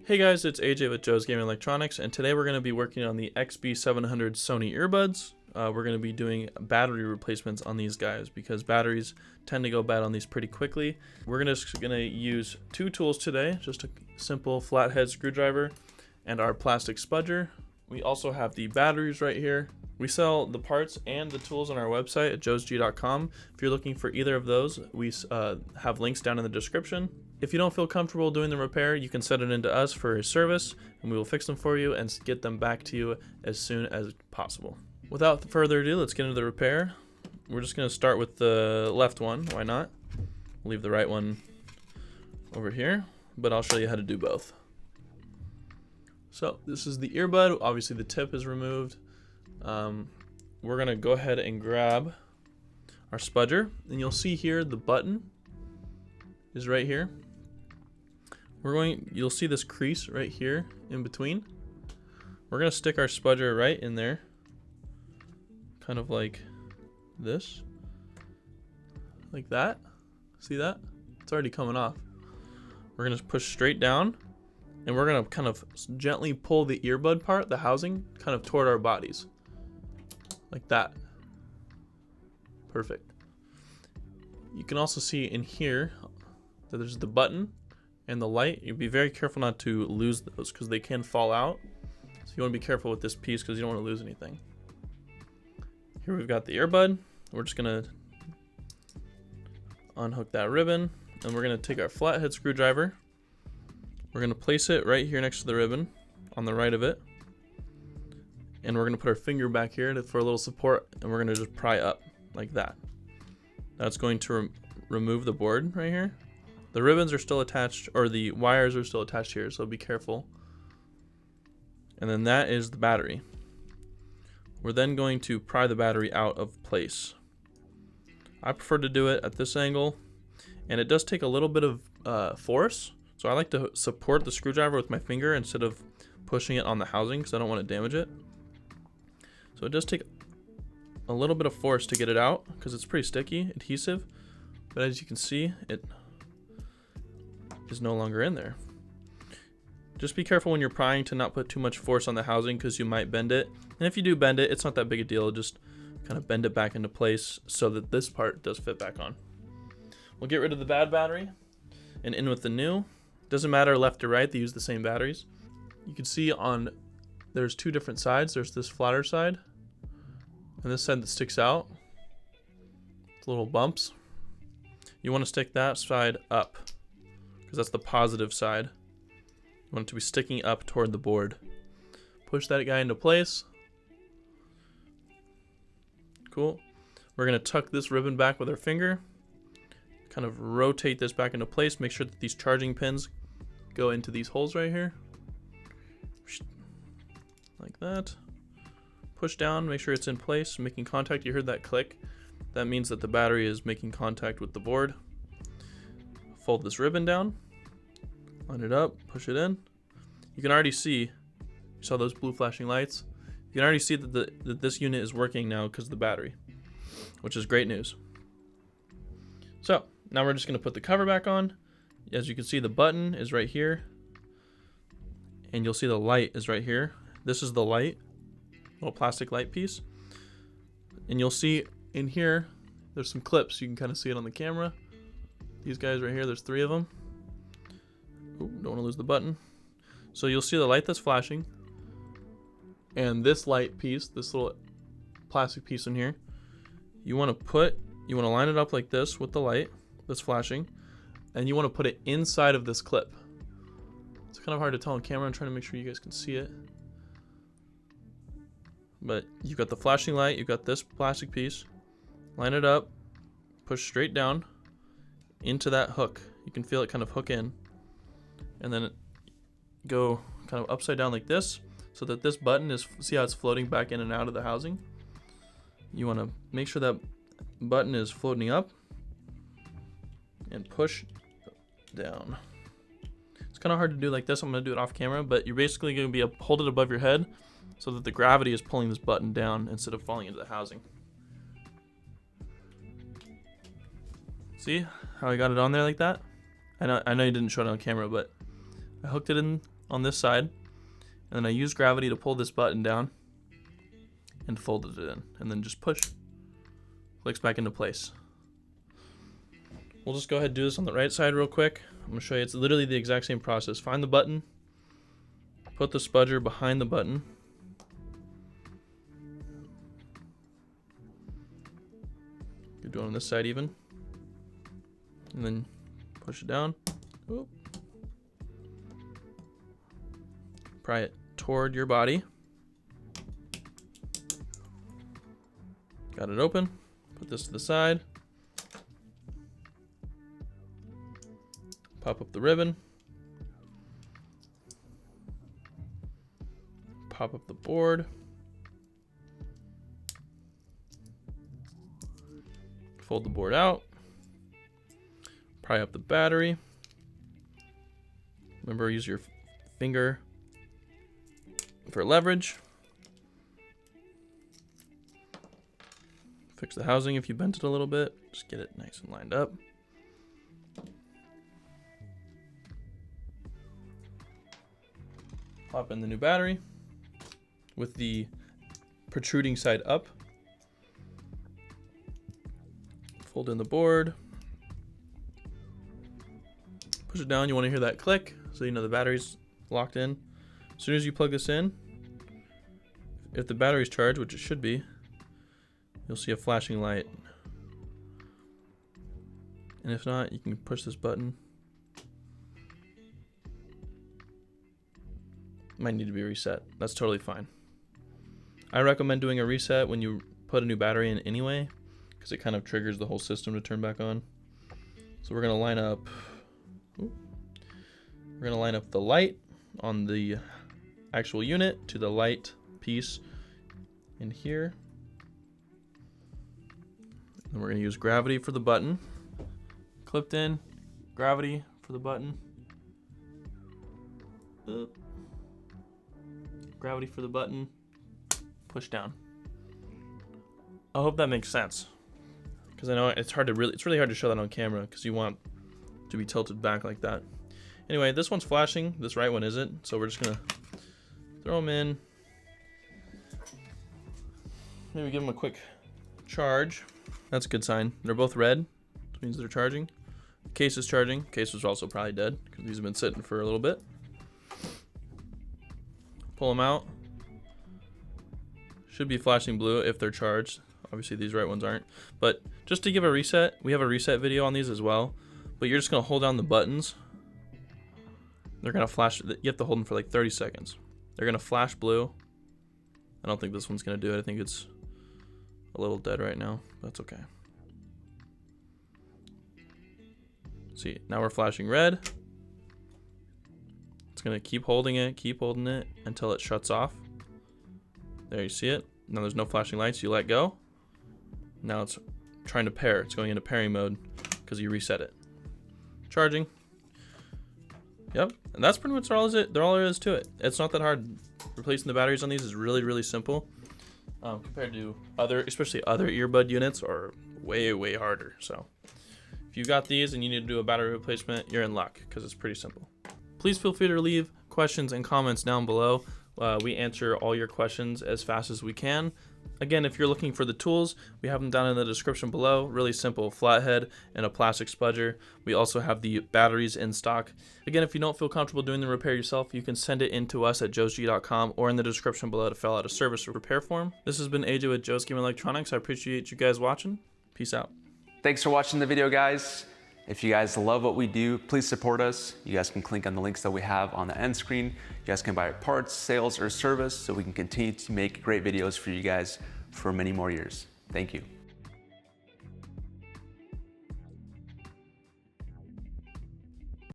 Hey guys, it's AJ with Joe's Gaming Electronics, and today we're going to be working on the XB700 Sony earbuds. We're going to be doing battery replacements on these guys because batteries tend to go bad on these pretty quickly. We're just going to use two tools today, just a simple flathead screwdriver and our plastic spudger. We also have the batteries right here. We sell the parts and the tools on our website at joesg.com. If you're looking for either of those, we have links down in the description. If you don't feel comfortable doing the repair, you can send it into us for a service and we will fix them for you and get them back to you as soon as possible. Without further ado, let's get into the repair. We're just going to start with the left one. Why not? Leave the right one over here, but I'll show you how to do both. So this is the earbud. Obviously the tip is removed. We're going to go ahead and grab our spudger, and you'll see here the button is right here. You'll see this crease right here in between. We're gonna stick our spudger right in there, kind of like this, like that. See that? It's already coming off. We're gonna push straight down, and we're gonna kind of gently pull the earbud part, the housing, kind of toward our bodies, like that. Perfect. You can also see in here that there's the button and the light. You'd be very careful not to lose those because they can fall out. So you want to be careful with this piece because you don't want to lose anything. Here we've got the earbud. We're just going to unhook that ribbon, and we're going to take our flathead screwdriver. We're going to place it right here next to the ribbon on the right of it. And we're going to put our finger back here for a little support, and we're going to just pry up like that. That's going to remove the board right here. The ribbons are still attached, or the wires are still attached here, so be careful. And then that is the battery. We're then going to pry the battery out of place. I prefer to do it at this angle, and it does take a little bit of force, so I like to support the screwdriver with my finger instead of pushing it on the housing because I don't want to damage it. So it does take a little bit of force to get it out because it's pretty sticky, adhesive, but as you can see, it is no longer in there. Just be careful when you're prying to not put too much force on the housing because you might bend it, and if you do bend it, it's not that big a deal. Just kind of bend it back into place so that this part does fit back on. We'll get rid of the bad battery and in with the new. Doesn't matter left or right, they use the same batteries. You can see there's two different sides. There's this flatter side and this side that sticks out, little bumps. You want to stick that side up because that's the positive side. You want it to be sticking up toward the board. Push that guy into place. Cool. We're going to tuck this ribbon back with our finger. Kind of rotate this back into place. Make sure that these charging pins go into these holes right here. Like that. Push down, make sure it's in place, making contact. You heard that click. That means that the battery is making contact with the board. Fold this ribbon down, line it up, push it in. You can already see, you saw those blue flashing lights? You can already see that this unit is working now because of the battery, which is great news. So now we're just going to put the cover back on. As you can see, the button is right here, and you'll see the light is right here. This is the light, little plastic light piece, and you'll see in here there's some clips. You can kind of see it on the camera. These guys right here, there's 3 of them. Ooh, don't want to lose the button. So you'll see the light that's flashing, and this light piece, this little plastic piece in here, you want to line it up like this with the light that's flashing, and you want to put it inside of this clip. It's kind of hard to tell on camera. I'm trying to make sure you guys can see it. But you've got the flashing light, you've got this plastic piece, line it up, push straight down into that hook. You can feel it kind of hook in, and then go kind of upside down like this so that this button is, see how it's floating back in and out of the housing? You want to make sure that button is floating up and push down. It's kind of hard to do like this. I'm going to do it off camera, but you're basically going to hold it above your head so that the gravity is pulling this button down instead of falling into the housing. See how I got it on there like that? I know you didn't show it on camera, but I hooked it in on this side, and then I use gravity to pull this button down and folded it in, and then just push, clicks back into place. We'll just go ahead and do this on the right side real quick. I'm gonna show you, it's literally the exact same process. Find the button, put the spudger behind the button, you do it on this side even, and then push it down. Oop. Pry it toward your body. Got it open. Put this to the side. Pop up the ribbon. Pop up the board. Fold the board out. Pry up the battery. Remember, use your finger for leverage. Fix the housing if you bent it a little bit. Just get it nice and lined up. Pop in the new battery with the protruding side up. Fold in the board. Push it down. You want to hear that click so you know the battery's locked in. As soon as you plug this in, if the battery's charged, which it should be, you'll see a flashing light. And if not, you can push this button. Might need to be reset. That's totally fine. I recommend doing a reset when you put a new battery in anyway, because it kind of triggers the whole system to turn back on. So we're gonna line up. We're gonna line up the light on the actual unit to the light piece in here. And we're gonna use gravity for the button. Clipped in, gravity for the button. Oop. Gravity for the button. Push down. I hope that makes sense, because I know it's really hard to show that on camera because you want to be tilted back like that. Anyway, this one's flashing, this right one isn't, so we're just gonna throw them in. Maybe give them a quick charge. That's a good sign. They're both red, which means they're charging. Case is charging. Case was also probably dead because these have been sitting for a little bit. Pull them out. Should be flashing blue if they're charged. Obviously these right ones aren't. But just to give a reset, we have a reset video on these as well. But you're just gonna hold down the buttons. They're gonna flash, you have to hold them for like 30 seconds. They're gonna flash blue. I don't think this one's gonna do it. I think it's a little dead right now. That's okay. See, now we're flashing red. It's gonna keep holding it until it shuts off. There, you see it. Now there's no flashing lights. You let go. Now it's trying to pair. It's going into pairing mode because you reset it. Charging. Yep, and that's pretty much all there is to it. It's not that hard. Replacing the batteries on these is really, really simple. Compared to especially other earbud units, are way, way harder. So if you got these and you need to do a battery replacement, you're in luck because it's pretty simple. Please feel free to leave questions and comments down below. We answer all your questions as fast as we can. Again, if you're looking for the tools, we have them down in the description below. Really simple, flathead and a plastic spudger. We also have the batteries in stock. Again, if you don't feel comfortable doing the repair yourself, you can send it in to us at joesg.com or in the description below to fill out a service or repair form. This has been AJ with Joe's Game Electronics. I appreciate you guys watching. Peace out. Thanks for watching the video, guys. If you guys love what we do, please support us. You guys can click on the links that we have on the end screen. You guys can buy parts, sales, or service so we can continue to make great videos for you guys for many more years. Thank you.